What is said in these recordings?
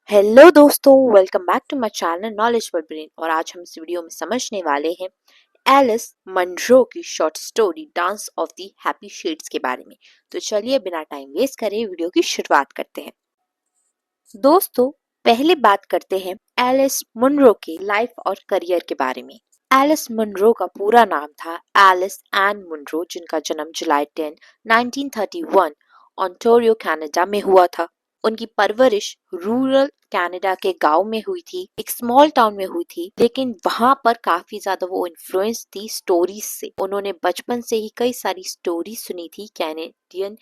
Hello दोस्तों, welcome back to my channel knowledgeful brain. और आज हम इस वीडियो में समझने वाले हैं एलिस मनरो की short story dance of the happy shades के बारे में। तो चलिए बिना टाइम वेस्ट करे वीडियो की शुरुआत करते हैं। दोस्तों, पहले बात करते हैं एलिस मुनरो के लाइफ और करियर के बारे में। एलिस मुनरो का पूरा नाम था एलिस एन मुनरो, जिनका जन्म जुलाई 10, 1931 ओंटारियो कनाडा में हुआ था। उनकी परवरिश रूरल कनाडा के गांव में हुई थी, एक स्मॉल टाउन में हुई थी, लेकिन वहां पर काफी ज्यादा वो इन्फ्लुएंस थी स्टोरीज से। उन्होंने बचपन से ही कई सारी स्टोरी सुनी थी कैनेडियन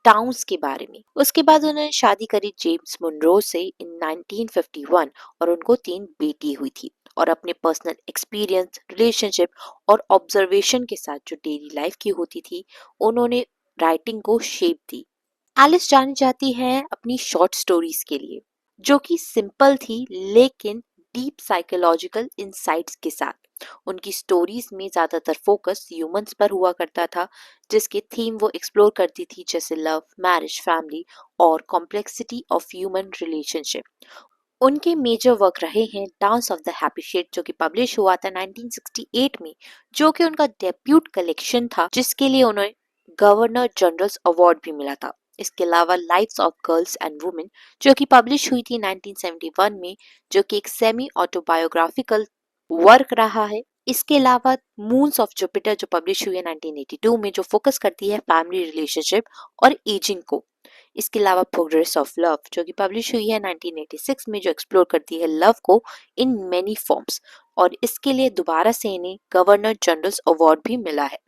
टाउन्स के बारे में। उसके बाद उन्होंने शादी करी जेम्स मुनरो से इन 1951 और उनको 3 बेटी हुई थी। और अपने पर्सनल एक्सपीरियंस, रिलेशनशिप और ऑब्जर्वेशन के साथ जो डेली लाइफ की होती थी, उन्होंने राइटिंग को शेप दी। एलिस जानी जाती है अपनी शॉर्ट स्टोरीज के लिए, जो कि सिंपल थी लेकिन डीप साइकोलॉजिकल इंसाइट्स के साथ। उनकी स्टोरीज में ज्यादातर फोकस ह्यूमंस पर हुआ करता था, जिसके थीम वो एक्सप्लोर करती थी, जैसे लव, मैरिज, फैमिली और कॉम्प्लेक्सिटी ऑफ ह्यूमन रिलेशनशिप। उनके मेजर वर्क रहे हैं dance of the happy shade, जो कि पब्लिश हुआ था 1968 में, जो कि उनका डेब्यूट कलेक्शन था, जिसके लिए उन्हें गवर्नर जनरल्स अवार्ड भी मिला था। इसके अलावा lives of girls and women, जो कि पब्लिश हुई थी 1971 में, जो कि एक सेमी ऑटोबायोग्राफिकल वर्क रहा है। इसके अलावा मून्स ऑफ जुपिटर, जो पब्लिश हुई है 1982 में, जो फोकस करती है फैमिली रिलेशनशिप और एजिंग को। इसके अलावा प्रोग्रेस ऑफ लव, जो कि पब्लिश हुई है 1986 में, जो एक्सप्लोर करती है लव को इन मेनी फॉर्म्स। और इसके लिए दोबारा से इन्हें गवर्नर जनरल्स अवार्ड भी मिला है।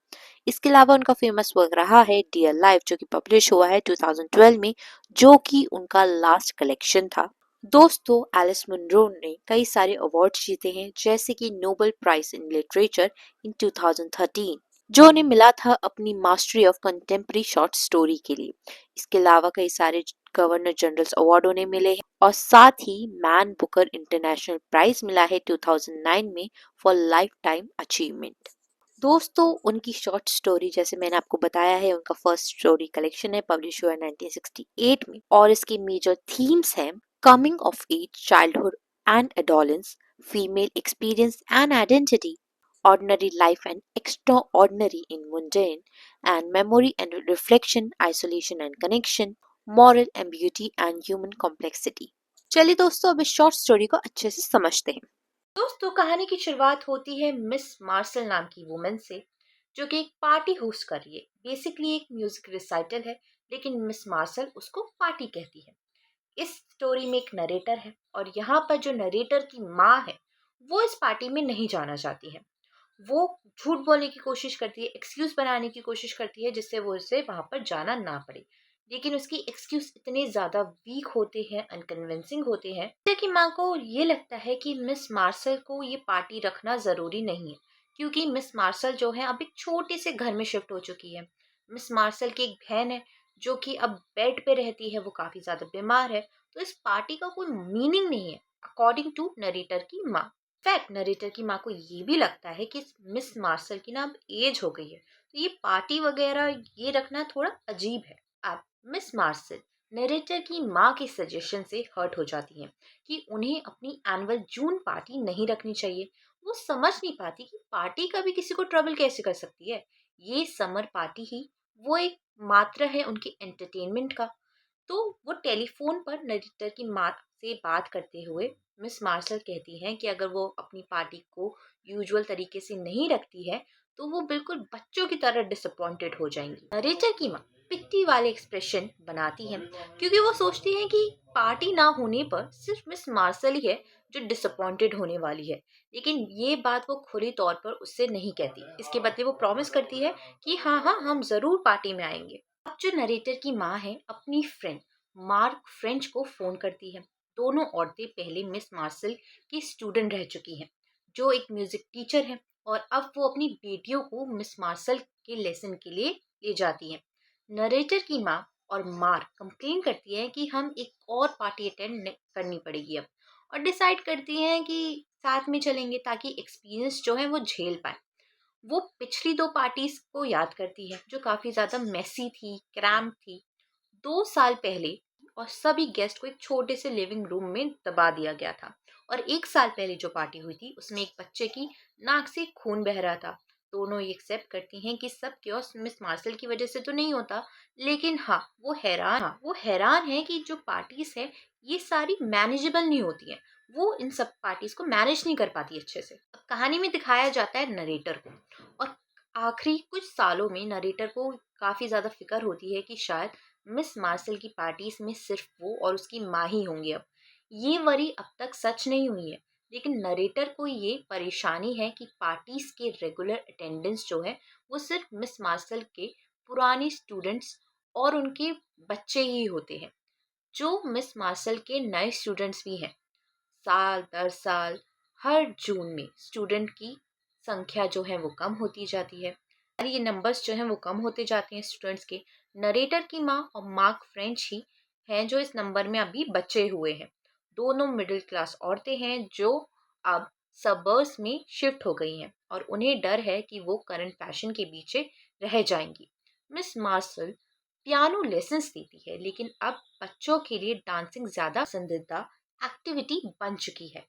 इसके अलावा उनका फेमस वर्क रहा है डियर लाइफ, जो कि पब्लिश हुआ है 2012 में, जो कि उनका लास्ट कलेक्शन था। दोस्तों, एलिस मुनरो ने कई सारे अवार्ड जीते हैं, जैसे कि Nobel prize in literature in 2013, जो उन्हें मिला था अपनी mastery of contemporary short story के लिए। इसके अलावा कई सारे गवर्नर जनरल्स अवार्ड उन्हें मिले हैं, और साथ ही मैन बुकर इंटरनेशनल प्राइज मिला है 2009 में फॉर लाइफ टाइम अचीवमेंट। दोस्तों, उनकी शॉर्ट स्टोरी, जैसे मैंने आपको बताया है, उनका फर्स्ट स्टोरी कलेक्शन है, पब्लिश हुआ है 1968 में, और इसके मेजर थीम्स हैं coming of age, childhood and adolescence, female experience and identity, ordinary life and extraordinary in mundane, and memory and reflection, isolation and connection, moral ambiguity and human complexity। चलिए दोस्तों, अब इस शॉर्ट स्टोरी को अच्छे से समझते हैं। दोस्तों, कहानी की शुरुआत होती है मिस मार्शल नाम की वुमन से, जो कि एक पार्टी होस्ट कर रही है। बेसिकली एक म्यूजिक रिसाइटल है, लेकिन मिस मार्शल उसको पार्टी कहती है। इस स्टोरी में एक नरेटर है, और यहाँ पर जो नरेटर की माँ है, वो इस पार्टी में नहीं जाना चाहती है। वो झूठ बोलने की कोशिश करती है, एक्सक्यूज बनाने की कोशिश करती है, जिससे वो उसे वहां पर जाना ना पड़े। लेकिन उसकी एक्सक्यूज इतने ज्यादा वीक होते हैं, अनकन्विंसिंग होते हैं, कि माँ को ये लगता है कि मिस मार्शल को ये पार्टी रखना जरूरी नहीं है, क्योंकि मिस मार्शल जो है अब एक छोटे से घर में शिफ्ट हो चुकी है। मिस मार्शल की एक बहन है, जो कि अब बेड पे रहती है, वो काफी ज्यादा बीमार है। तो इस पार्टी का कोई मीनिंग नहीं है, अकॉर्डिंग टू नरेटर की माँ। फैक्ट, नरेटर की माँ को ये भी लगता है कि मिस मार्शल की ना अब एज हो गई है, तो ये पार्टी वगैरह ये रखना थोड़ा अजीब है। अब मिस मार्शल नरेटर की माँ के सजेशन से हर्ट हो जाती हैं कि उन्हें अपनी एनुअल जून पार्टी नहीं रखनी चाहिए। वो समझ नहीं पाती कि पार्टी का भी किसी को ट्रबल कैसे कर सकती है। ये समर पार्टी ही वो एक मात्र है उनके एंटरटेनमेंट का। तो वो टेलीफोन पर नरेटर की माँ से बात करते हुए मिस मार्शल कहती हैं कि अगर वो अपनी पार्टी को यूजुअल तरीके से नहीं रखती है, तो वो बिल्कुल बच्चों की तरह डिसअपॉइंटेड हो जाएंगी। नरेटर की माँ पिट्टी वाले एक्सप्रेशन बनाती हैं, क्योंकि वो सोचती हैं कि पार्टी ना होने पर सिर्फ मिस मार्शल ही है जो डिसअपॉइंटेड होने वाली है। लेकिन ये बात वो खुली तौर पर उससे नहीं कहती। इसके बदले वो प्रॉमिस करती है कि हाँ हाँ, हम जरूर पार्टी में आएंगे। अब जो नरेटर की माँ है, अपनी फ्रेंड मार्क फ्रेंच को फोन करती है। दोनों औरतें पहले मिस मार्शल की स्टूडेंट रह चुकी हैं, जो एक म्यूजिक टीचर है, और अब वो अपनी बेटियों को मिस मार्शल के लेसन के लिए ले जाती हैं। नरेटर की माँ और मार्क कंप्लेन करती है कि हम एक और पार्टी अटेंड करनी पड़ेगी अब, और डिसाइड करती हैं कि साथ में चलेंगे ताकि एक्सपीरियंस जो है वो झेल पाए। वो पिछली 2 पार्टीज को याद करती है, जो काफी ज्यादा मेसी थी, क्रैम्प थी। 2 साल पहले और सभी गेस्ट को एक छोटे से लिविंग रूम में दबा दिया गया था। और 1 साल पहले जो पार्टी हुई थी उसमें एक बच्चे की नाक से खून बह रहा था। दोनों ये एक्सेप्ट करती हैं कि सब क्योस मिस मार्शल की वजह से तो नहीं होता, लेकिन हाँ वो हैरान है कि जो पार्टीज है ये सारी मैनेजेबल नहीं होती हैं। वो इन सब पार्टीज को मैनेज नहीं कर पाती अच्छे से। अब कहानी में दिखाया जाता है नरेटर को, और आखिरी कुछ सालों में नरेटर को काफी ज्यादा फिक्र होती है कि शायद मिस मार्शल की पार्टीज में सिर्फ वो और उसकी माँ ही होंगे। अब ये वरी अब तक सच नहीं हुई है, लेकिन नरेटर को ये परेशानी है कि पार्टीज के रेगुलर अटेंडेंस जो है वो सिर्फ मिस मार्शल के पुराने स्टूडेंट्स और उनके बच्चे ही होते हैं। जो मिस मार्शल के नए स्टूडेंट्स भी हैं, साल दर साल हर जून में स्टूडेंट की संख्या जो है वो कम होती जाती है। और ये नंबर्स जो हैं वो कम होते जाते हैं स्टूडेंट्स के। नरेटर की माँ और मार्क फ्रेंच ही हैं जो इस नंबर में अभी बचे हुए हैं। दोनों मिडिल क्लास औरतें हैं जो अब सबर्ब्स में शिफ्ट हो गई हैं और उन्हें डर है कि वो करंट फैशन के पीछे रह जाएंगी। मिस मार्शल पियानो लेसन्स देती है, लेकिन अब बच्चों के लिए डांसिंग ज्यादा पसंदीदा एक्टिविटी बन चुकी है।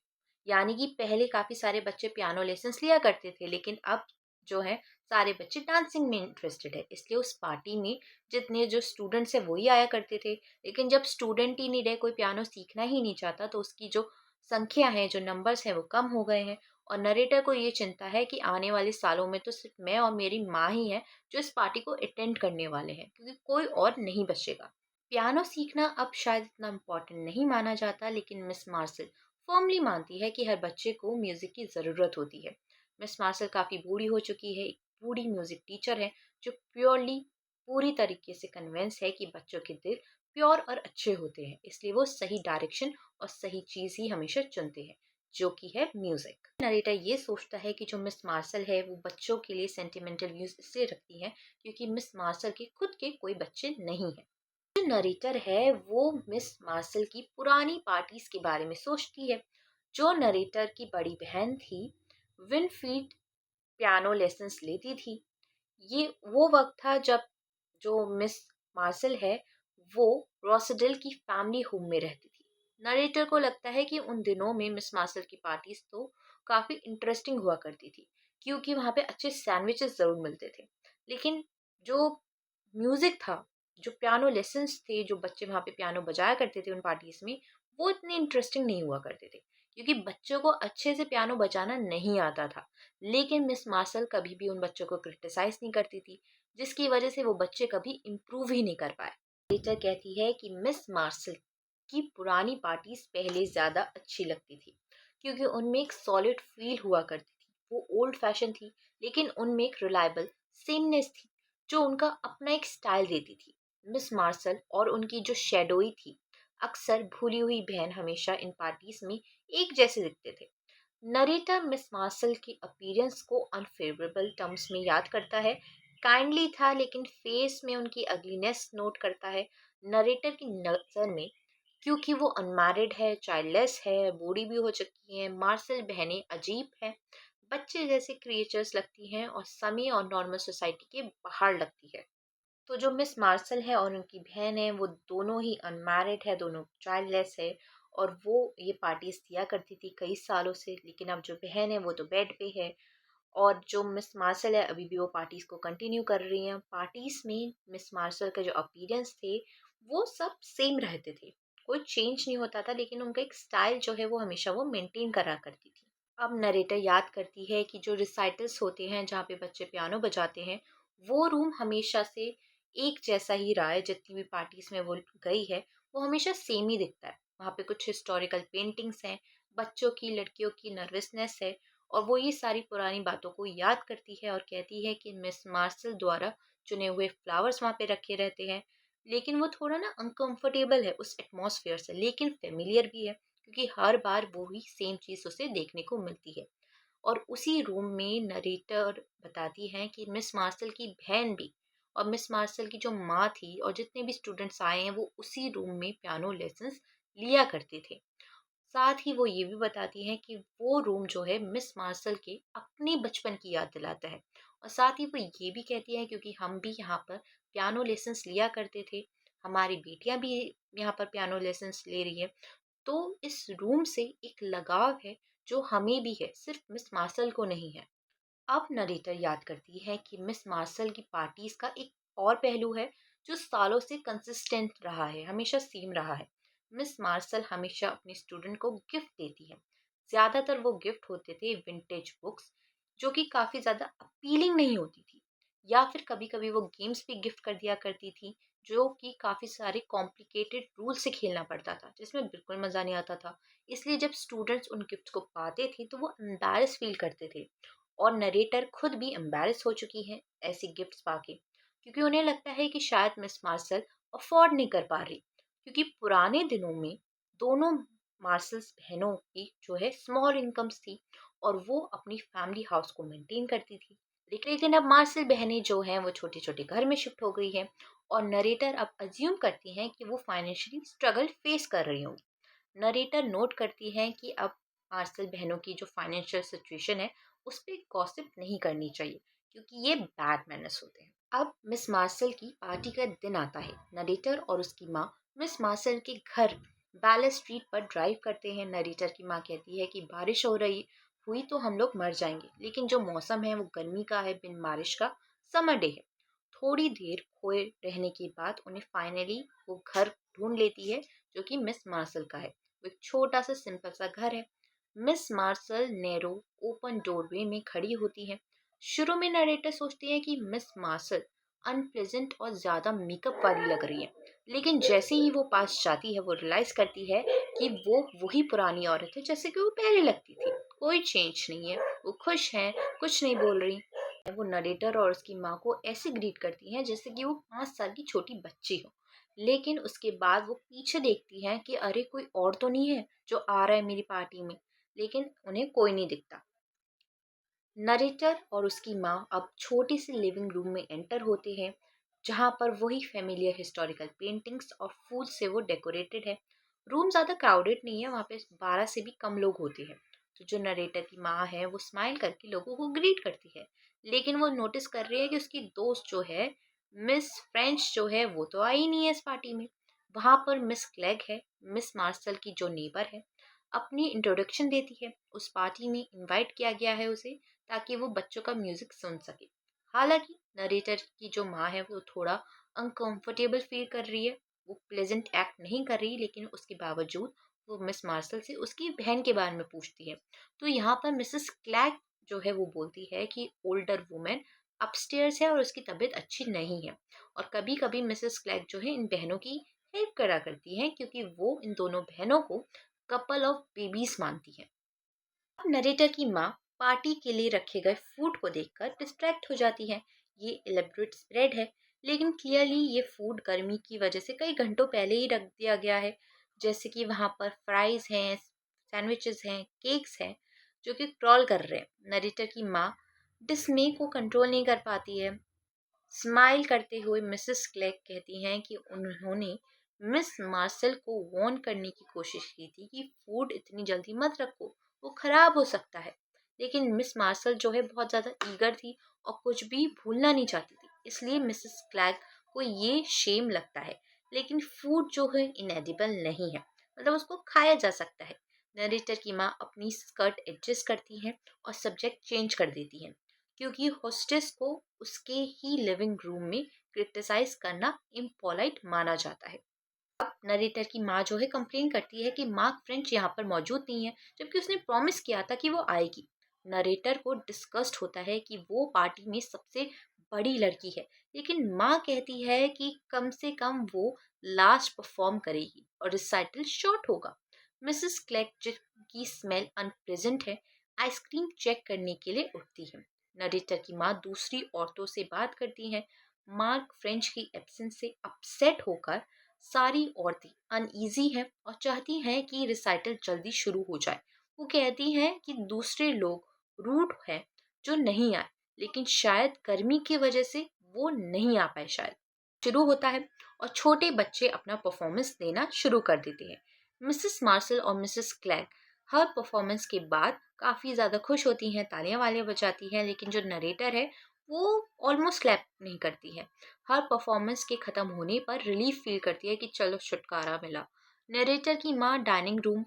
यानी कि पहले काफी सारे बच्चे पियानो लेसन्स लिया करते थे, लेकिन अब जो है सारे बच्चे डांसिंग में इंटरेस्टेड है। इसलिए उस पार्टी में जितने जो स्टूडेंट्स है वही आया करते थे, लेकिन जब स्टूडेंट ही नहीं रहे, कोई पियानो सीखना ही नहीं चाहता, तो उसकी जो संख्या है, जो नंबर्स है वो कम हो गए हैं। और नरेटर को ये चिंता है कि आने वाले सालों में तो सिर्फ मैं और मेरी माँ ही है जो इस पार्टी को अटेंड करने वाले हैं, क्योंकि कोई और नहीं बचेगा। पियानो सीखना अब शायद इतना इम्पोर्टेंट नहीं माना जाता, लेकिन मिस मार्शल फर्मली मानती है कि हर बच्चे को म्यूजिक की ज़रूरत होती है। मिस मार्शल काफ़ी बूढ़ी हो चुकी है, एक बूढ़ी म्यूजिक टीचर है जो प्योरली पूरी तरीके से कन्विंस है कि बच्चों के दिल प्योर और अच्छे होते हैं। इसलिए वो सही डायरेक्शन और सही चीज़ ही हमेशा चुनते हैं, जो कि है म्यूजिक। नरेटर ये सोचता है कि जो मिस मार्शल है वो बच्चों के लिए सेंटिमेंटल व्यूज इसलिए रखती है क्योंकि मिस मार्शल के खुद के कोई बच्चे नहीं हैं। जो नरेटर है वो मिस मार्शल की पुरानी पार्टीज के बारे में सोचती है। जो नरेटर की बड़ी बहन थी विनफील्ड पियानो लेसन्स लेती थी। ये वो वक्त था जब जो मिस मार्शल है वो रोसेडेल की फैमिली होम में रहती थी। नरेटर को लगता है कि उन दिनों में मिस मार्शल की पार्टीज तो काफी इंटरेस्टिंग हुआ करती थी, क्योंकि वहाँ पे अच्छे सैंडविचेस जरूर मिलते थे। लेकिन जो म्यूजिक था, जो पियानो लेसन्स थे, जो बच्चे वहाँ पे पियानो बजाया करते थे उन पार्टीज में, वो इतने इंटरेस्टिंग नहीं हुआ करते थे, क्योंकि बच्चों को अच्छे से पियानो बजाना नहीं आता था। लेकिन मिस मार्शल कभी भी उन बच्चों को क्रिटिसाइज नहीं करती थी, जिसकी वजह से वो बच्चे कभी इम्प्रूव ही नहीं कर पाए। टीचर कहती है कि मिस मार्शल की पुरानी पार्टीज पहले ज़्यादा अच्छी लगती थी, क्योंकि उनमें एक सॉलिड फील हुआ करती थी। वो ओल्ड फैशन थी, लेकिन उनमें एक रिलायबल सेमनेस थी जो उनका अपना एक स्टाइल देती थी। मिस मार्शल और उनकी जो शेडोई थी, अक्सर भूली हुई बहन, हमेशा इन पार्टीज में एक जैसे दिखते थे। नरेटर मिस मार्शल की अपीयरेंस को अनफेवरेबल टर्म्स में याद करता है। काइंडली था, लेकिन फेस में उनकी अगलीनेस नोट करता है। नरेटर की नज़र में, क्योंकि वो अनमैरिड है, चाइल्डलेस है, बूढ़ी भी हो चुकी हैं, मार्शल बहनें अजीब हैं, बच्चे जैसे क्रिएचर्स लगती हैं और समय और नॉर्मल सोसाइटी के बाहर लगती है। तो जो मिस मार्शल है और उनकी बहन है वो दोनों ही अनमैरिड है, दोनों चाइल्डलेस है, और वो ये पार्टीज दिया करती थी कई सालों से। लेकिन अब जो बहन है वो तो बेड पे है, और जो मिस मार्शल है अभी भी वो पार्टीज को कंटिन्यू कर रही हैं। पार्टीज में मिस मार्शल का जो अपीयरेंस थे वो सब सेम रहते थे, कोई चेंज नहीं होता था, लेकिन उनका एक स्टाइल जो है वो हमेशा वो मेंटेन करा करती थी। अब नरेटर याद करती है कि जो रिसाइटल्स होते हैं जहाँ पे बच्चे पियानो बजाते हैं, वो रूम हमेशा से एक जैसा ही रहा है। जितनी भी पार्टीज में वो गई है वो हमेशा सेम ही दिखता है। वहाँ पे कुछ हिस्टोरिकल पेंटिंग्स हैं, बच्चों की, लड़कियों की नर्वसनेस है, और वो ये सारी पुरानी बातों को याद करती है और कहती है कि मिस मार्शल द्वारा चुने हुए फ्लावर्स वहाँ पे रखे रहते हैं। लेकिन वो थोड़ा ना अनकंफर्टेबल है उस एटमॉस्फेयर से, लेकिन फेमिलियर भी है, क्योंकि हर बार वो ही सेम चीज़ उसे देखने को मिलती है। और उसी रूम में नरेटर बताती हैं कि मिस मार्शल की बहन भी और मिस मार्शल की जो माँ थी और जितने भी स्टूडेंट्स आए हैं वो उसी रूम में पियानो लेसन्स लिया करते थे। साथ ही वो ये भी बताती हैं कि वो रूम जो है मिस मार्शल के अपने बचपन की याद दिलाता है। और साथ ही वो ये भी कहती है क्योंकि हम भी यहाँ पर पियानो लेसन्स लिया करते थे, हमारी बेटियां भी यहाँ पर पियानो लेसन्स ले रही है। तो इस रूम से एक लगाव है जो हमें भी है, सिर्फ मिस मार्शल को नहीं है। अब नरेटर याद करती है कि मिस मार्शल की पार्टीज का एक और पहलू है जो सालों से कंसिस्टेंट रहा है, हमेशा सेम रहा है। मिस मार्शल हमेशा अपने स्टूडेंट को गिफ्ट देती है। ज्यादातर वो गिफ्ट होते थे विंटेज बुक्स, जो कि काफी ज्यादा अपीलिंग नहीं होती थी, या फिर कभी कभी वो गेम्स भी गिफ्ट कर दिया करती थी जो कि काफी सारे कॉम्प्लिकेटेड रूल से खेलना पड़ता था, जिसमें बिल्कुल मजा नहीं आता था। इसलिए जब स्टूडेंट्स उन गिफ्ट्स को पाते थे तो वो एम्बैरस फील करते थे, और नरेटर खुद भी एम्बैरस हो चुकी है ऐसी गिफ्ट्स पाके, क्योंकि उन्हें लगता है कि शायद मिस मार्शल अफोर्ड नहीं कर पा रही, क्योंकि पुराने दिनों में दोनों मार्शल्स बहनों की जो है स्मॉल इनकम्स थी और वो अपनी फैमिली हाउस को मेंटेन करती थी। लेकिन अब मार्शल बहनें जो हैं वो छोटे छोटे घर में शिफ्ट हो गई हैं, और नरेटर अब अज्यूम करती हैं कि वो फाइनेंशियली स्ट्रगल फेस कर रही होंगी। नरेटर नोट करती है कि अब मार्शल बहनों की जो फाइनेंशियल सिचुएशन है उस पर गॉसिप नहीं करनी चाहिए, क्योंकि ये बैड मैनर्स होते हैं। अब मिस मार्शल की पार्टी का दिन आता है। नरेटर और उसकी माँ मिस मार्शल के घर बैले स्ट्रीट पर ड्राइव करते हैं। नरेटर की माँ कहती है कि बारिश हो रही हुई तो हम लोग मर जाएंगे, लेकिन जो मौसम है वो गर्मी का है, बिन बारिश का समर डे है। थोड़ी देर खोए रहने के बाद उन्हें फाइनली वो घर ढूंढ लेती है जो कि मिस मार्शल का है। वो एक छोटा सा सिंपल सा घर है। Miss Marshall narrow open doorway में खड़ी होती है। शुरू में नरेटर सोचती है कि मिस मार्शल अनप्लेजेंट और ज्यादा मेकअप वाली लग रही है, लेकिन जैसे ही वो पास जाती है वो रियलाइज करती है कि वो वही पुरानी औरत है जैसे कि वो पहले लगती थी। कोई चेंज नहीं है, वो खुश है, कुछ नहीं बोल रही। वो नरेटर और उसकी माँ को ऐसे ग्रीट करती हैं जैसे कि वो 5 साल की छोटी बच्ची हो। लेकिन उसके बाद वो पीछे देखती हैं कि अरे कोई और तो नहीं है जो आ रहा है मेरी पार्टी में, लेकिन उन्हें कोई नहीं दिखता। नरेटर और उसकी माँ अब छोटी सी लिविंग रूम में एंटर होते हैं, जहाँ पर वही फेमिलियर हिस्टोरिकल पेंटिंग्स और फूल से वो डेकोरेटेड है। रूम ज़्यादा क्राउडेड नहीं है, वहाँ पे 12 से भी कम लोग होते हैं। तो जो नरेटर की माँ है वो स्माइल करके लोगों को ग्रीट करती है, लेकिन वो नोटिस कर रही है कि उसकी दोस्त जो है मिस फ्रेंच जो है वो तो आई नहीं है इस पार्टी में। वहाँ पर मिस क्लेग है, मिस मार्शल की जो नेबर है, अपनी इंट्रोडक्शन देती है। उस पार्टी में इनवाइट किया गया है उसे ताकि वो बच्चों का म्यूजिक सुन सके। हालांकि नरेटर की जो माँ है वो थोड़ा अनकंफर्टेबल फील कर रही है, वो प्लेजेंट एक्ट नहीं कर रही, लेकिन उसके बावजूद वो मिस मार्शल से उसकी बहन के बारे में पूछती है। तो यहाँ पर मिसेस क्लैग जो है वो बोलती है कि ओल्डर वुमेन अपस्टेयर्स है और उसकी तबीयत अच्छी नहीं है, और कभी कभी मिसेस क्लैग जो है इन बहनों की हेल्प करा करती है, क्योंकि वो इन दोनों बहनों को कपल ऑफ बेबीज मानती है। अब नरेटर की माँ पार्टी के लिए रखे गए फूड को देखकर डिस्ट्रैक्ट हो जाती है। ये इलेबरेट स्प्रेड है, लेकिन क्लियरली ये फूड गर्मी की वजह से कई घंटों पहले ही रख दिया गया है। जैसे कि वहाँ पर फ्राइज हैं, सैंडविचेस हैं, केक्स हैं जो कि क्रॉल कर रहे हैं। नरेटर की माँ डिस्मे को कंट्रोल नहीं कर पाती है। स्माइल करते हुए मिसेस क्लेग कहती हैं कि उन्होंने मिस मार्शल को वार्न करने की कोशिश की थी कि फूड इतनी जल्दी मत रखो, वो खराब हो सकता है। लेकिन मिस मार्शल जो है बहुत ज़्यादा ईगर थी और कुछ भी भूलना नहीं चाहती थी, इसलिए मिसेस क्लैग को ये शेम लगता है। लेकिन फूड जो है इनएडिबल नहीं है, मतलब उसको खाया जा सकता है। नरेटर की माँ अपनी स्कर्ट एडजस्ट करती हैं और सब्जेक्ट चेंज कर देती हैं, क्योंकि होस्टेस को उसके ही लिविंग रूम में क्रिटिसाइज करना इम्पोलाइट माना जाता है। अब नरेटर की माँ जो है कंप्लेन करती है कि मार्क फ्रेंच यहाँ पर मौजूद नहीं है, जबकि उसने प्रॉमिस किया था कि वो आएगी। नरेटर को डिस्कस्ड होता है कि वो पार्टी में सबसे बड़ी लड़की है, लेकिन माँ कहती है कि कम से कम वो लास्ट परफॉर्म करेगी और रिसाइटल शॉर्ट होगा। मिसेस क्लेग की स्मेल अनप्लेजेंट है, आइसक्रीम चेक करने के लिए उठती है। नरेटर की माँ दूसरी औरतों से बात करती है। मार्क फ्रेंच की एब्सेंस से अपसेट होकर सारी औरतें अनईजी हैं और चाहती हैं कि रिसाइटल जल्दी शुरू हो जाए। वो कहती हैं कि दूसरे लोग रूड हैं जो नहीं आए, लेकिन शायद गर्मी की वजह से वो नहीं आ पाए। शायद शुरू होता है और छोटे बच्चे अपना परफॉर्मेंस देना शुरू कर देते हैं। मिसेस मार्शल और मिसेस क्लैग हर परफॉर्मेंस के बाद काफ़ी ज़्यादा खुश होती हैं, तालियां वालियां बजाती हैं, लेकिन जो नरेटर है वो ऑलमोस्ट क्लैप नहीं करती है। हर परफॉर्मेंस के खत्म होने पर रिलीफ फील करती है कि चलो छुटकारा मिला। नरेटर की माँ डाइनिंग रूम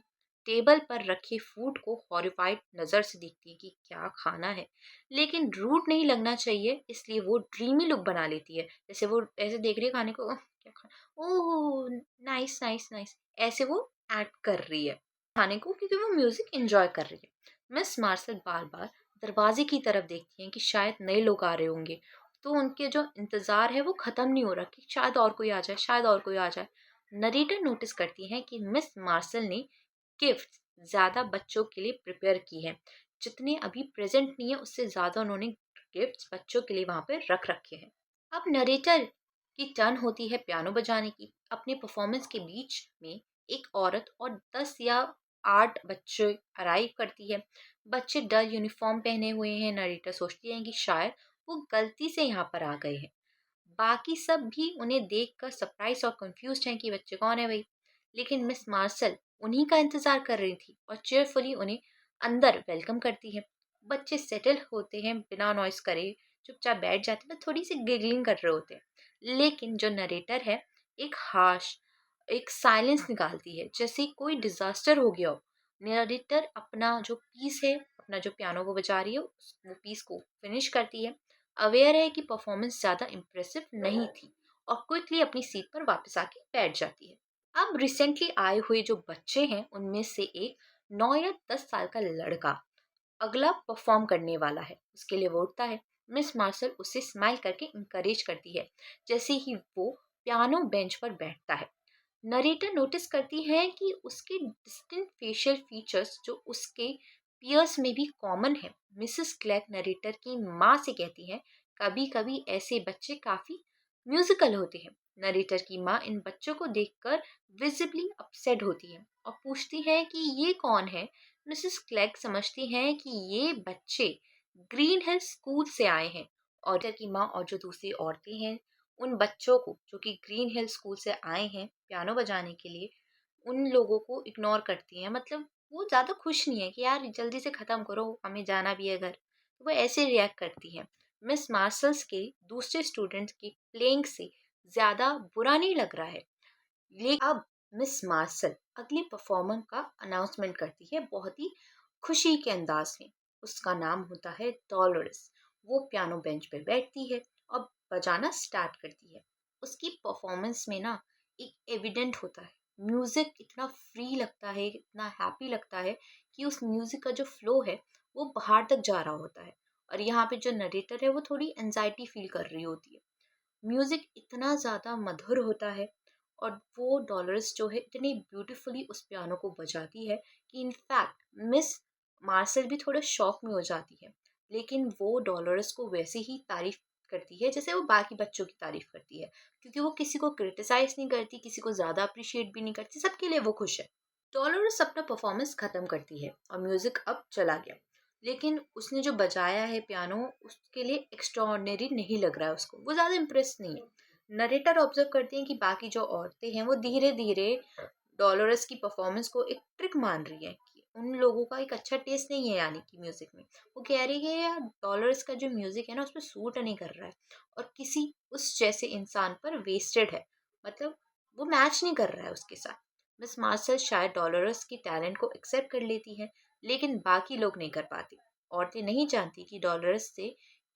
टेबल पर रखे फूड को हॉरिफाइड नज़र से देखती है कि क्या खाना है, लेकिन रूड नहीं लगना चाहिए इसलिए वो ड्रीमी लुक बना लेती है। जैसे वो ऐसे देख रही है खाने को, क्या खाना, ओह नाइस नाइस नाइस, ऐसे वो एक्ट कर रही है खाने को, क्योंकि वो म्यूजिक एंजॉय कर रही है। मिस मार्शल बार बार दरवाजे की तरफ देखती हैं कि शायद नए लोग आ रहे होंगे, तो उनके जो इंतज़ार है वो ख़त्म नहीं हो रहा कि शायद और कोई आ जाए, शायद और कोई आ जाए। नरेटर नोटिस करती हैं कि मिस मार्शल ने गिफ्ट ज़्यादा बच्चों के लिए प्रिपेयर की है, जितने अभी प्रेजेंट नहीं है उससे ज़्यादा उन्होंने गिफ्ट्स बच्चों के लिए वहाँ पे रख रखे हैं। अब नरेटर की टर्न होती है पियानो बजाने की। अपने परफॉर्मेंस के बीच में एक औरत और 10 या 8 बच्चे अराइव करती है। बच्चे डल यूनिफॉर्म पहने हुए हैं। नरेटर सोचती है कि शायद वो गलती से यहाँ पर आ गए हैं। बाकी सब भी उन्हें देखकर सरप्राइज और कंफ्यूज्ड हैं कि बच्चे कौन है भाई। लेकिन मिस मार्शल उन्हीं का इंतजार कर रही थी और चेयरफुली उन्हें अंदर वेलकम करती है। बच्चे सेटल होते हैं बिना नॉइस करे, चुपचाप बैठ जाते हैं, थोड़ी सी गिगलिंग कर रहे होते हैं। लेकिन जो नरेटर है एक हाश एक साइलेंस निकालती है जैसे कोई डिजास्टर हो गया हो। नरेटर अपना जो पीस है, अपना जो पियानो वो बजा रही है वो पीस को फिनिश करती है। अवेयर है कि परफॉर्मेंस ज़्यादा इम्प्रेसिव नहीं थी और क्विकली अपनी सीट पर वापस आके बैठ जाती है। अब रिसेंटली आए हुए जो बच्चे हैं उनमें से एक 9 या 10 साल का लड़का अगला परफॉर्म करने वाला है, उसके लिए वो उठता है। मिस मार्शल उसे स्माइल करके इंकरेज करती है जैसे ही वो पियानो बेंच पर बैठता है। नरेटर नोटिस करती है कि उसके डिस्टिंक्ट फेशियल फीचर्स जो उसके पियर्स में भी कॉमन है। मिसेस क्लैक नरेटर की माँ से कहती है कभी कभी ऐसे बच्चे काफी म्यूजिकल होते हैं। नरेटर की माँ इन बच्चों को देखकर विजिबली अपसेट होती है और पूछती है कि ये कौन है। मिसेस क्लैक समझती हैं कि ये बच्चे ग्रीन हिल स्कूल से आए हैं। और की माँ और जो दूसरी औरतें हैं उन बच्चों को जो कि ग्रीन हिल स्कूल से आए हैं पियानो बजाने के लिए, उन लोगों को इग्नोर करती हैं। मतलब वो ज़्यादा खुश नहीं है कि यार जल्दी से ख़त्म करो, हमें जाना भी है घर, तो वो ऐसे रिएक्ट करती है। मिस मार्शल्स के दूसरे स्टूडेंट्स के प्लेइंग से ज़्यादा बुरा नहीं लग रहा है। लेकिन अब मिस मार्शल अगली परफॉर्मर का अनाउंसमेंट करती है बहुत ही खुशी के अंदाज में। उसका नाम होता है डॉलोरस। वो पियानो बेंच पे बैठती है और बजाना स्टार्ट करती है। उसकी परफॉर्मेंस में ना एक एविडेंट होता है, म्यूजिक इतना फ्री लगता है, इतना हैप्पी लगता है कि उस म्यूजिक का जो फ्लो है वो बाहर तक जा रहा होता है। और यहाँ पे जो नरेटर है वो थोड़ी एंजाइटी फील कर रही होती है। म्यूजिक इतना ज़्यादा मधुर होता है और वो डॉलर्स जो है इतनी ब्यूटीफुली उस पियानो को बजाती है कि इनफैक्ट मिस मार्शल भी थोड़ा शॉक में हो जाती है। लेकिन वो डॉलर्स को वैसे ही तारीफ करती है जैसे वो बाकी बच्चों की तारीफ करती है, क्योंकि वो किसी को क्रिटिसाइज नहीं करती, किसी को ज़्यादा अप्रिशिएट भी नहीं करती, सबके लिए वो खुश है। डॉलोरस अपना परफॉर्मेंस ख़त्म करती है और म्यूज़िक अब चला गया। लेकिन उसने जो बजाया है पियानो उसके लिए एक्स्ट्राऑर्डिनरी नहीं लग रहा है उसको, वो ज़्यादा इम्प्रेस नहीं है। नरेटर ऑब्जर्व करते हैं कि बाकी जो औरतें हैं वो धीरे धीरे डॉलोरस की परफॉर्मेंस को एक ट्रिक मान रही है कि उन लोगों का एक अच्छा टेस्ट नहीं है यानी कि म्यूज़िक में। वो कह रही है यार डॉलर्स का जो म्यूज़िक है ना उसमें सूट नहीं कर रहा है और किसी उस जैसे इंसान पर वेस्टेड है, मतलब वो मैच नहीं कर रहा है उसके साथ। मिस मार्शल शायद डॉलरस की टैलेंट को एक्सेप्ट कर लेती है, लेकिन बाकी लोग नहीं कर पाते। औरतें नहीं जानती कि डॉलरस से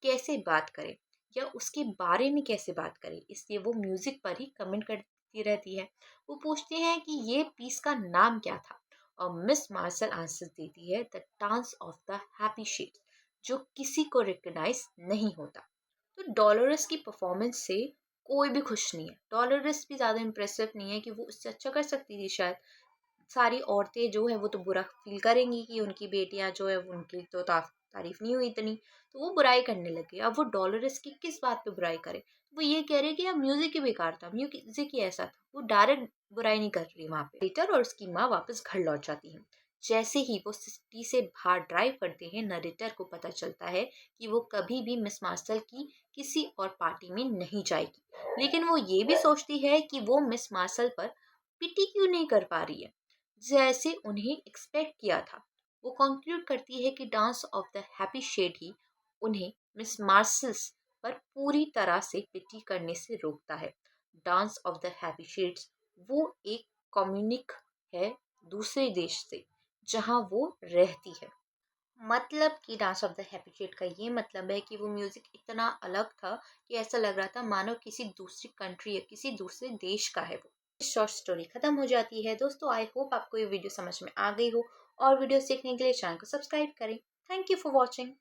कैसे बात करें या उसके बारे में कैसे बात करें, इसलिए वो म्यूजिक पर ही कमेंट करती रहती है। वो पूछते हैं कि ये पीस का नाम क्या था और मिस मार्शल आंसर देती है the dance of the happy shades, जो किसी को रिकग्नाइज नहीं होता। तो डॉलरस की परफॉर्मेंस से कोई भी खुश नहीं है। डॉलरस भी ज़्यादा इम्प्रेसिव नहीं है कि वो उससे अच्छा कर सकती थी शायद। सारी औरतें जो है वो तो बुरा फील करेंगी कि उनकी बेटियां जो है उनकी तो तारीफ नहीं हुई इतनी, तो वो बुराई करने लगे। अब वो डॉलरस की किस बात पे बुराई करे, वो ये कह रहे कि यार म्यूजिक ही बेकार था, म्यूजिक ही ऐसा था। वो डायरेक्ट बुराई नहीं कर रही वहाँ पे। पीटर और उसकी माँ वापस घर लौट जाती हैं। जैसे ही वो सिटी से बाहर ड्राइव करते हैं नरेटर को पता चलता है कि वो कभी भी मिस मार्शल की किसी और पार्टी में नहीं जाएगी। लेकिन वो ये भी सोचती है कि वो मिस मार्शल पर पिटी क्यों नहीं कर पा रही है जैसे उन्हें एक्सपेक्ट किया था। वो कंक्लूड करती है कि dance of the happy shade ही उन्हें मिस मार्शल्स पर पूरी तरह से पिटी करने से रोकता है। Dance of the happy shades वो एक कम्युनिक है दूसरे देश से जहाँ वो रहती है। मतलब कि dance of the happy shade का ये मतलब है कि वो म्यूजिक इतना अलग था कि ऐसा लग रहा था मानो किसी दूसरी कंट्री या किसी दूसरे देश का है वो। शॉर्ट स्टोरी खत्म हो जाती है। दोस्तों आई होप आपको ये वीडियो समझ में आ गई हो और वीडियो देखने के लिए चैनल को सब्सक्राइब करें। Thank you for watching.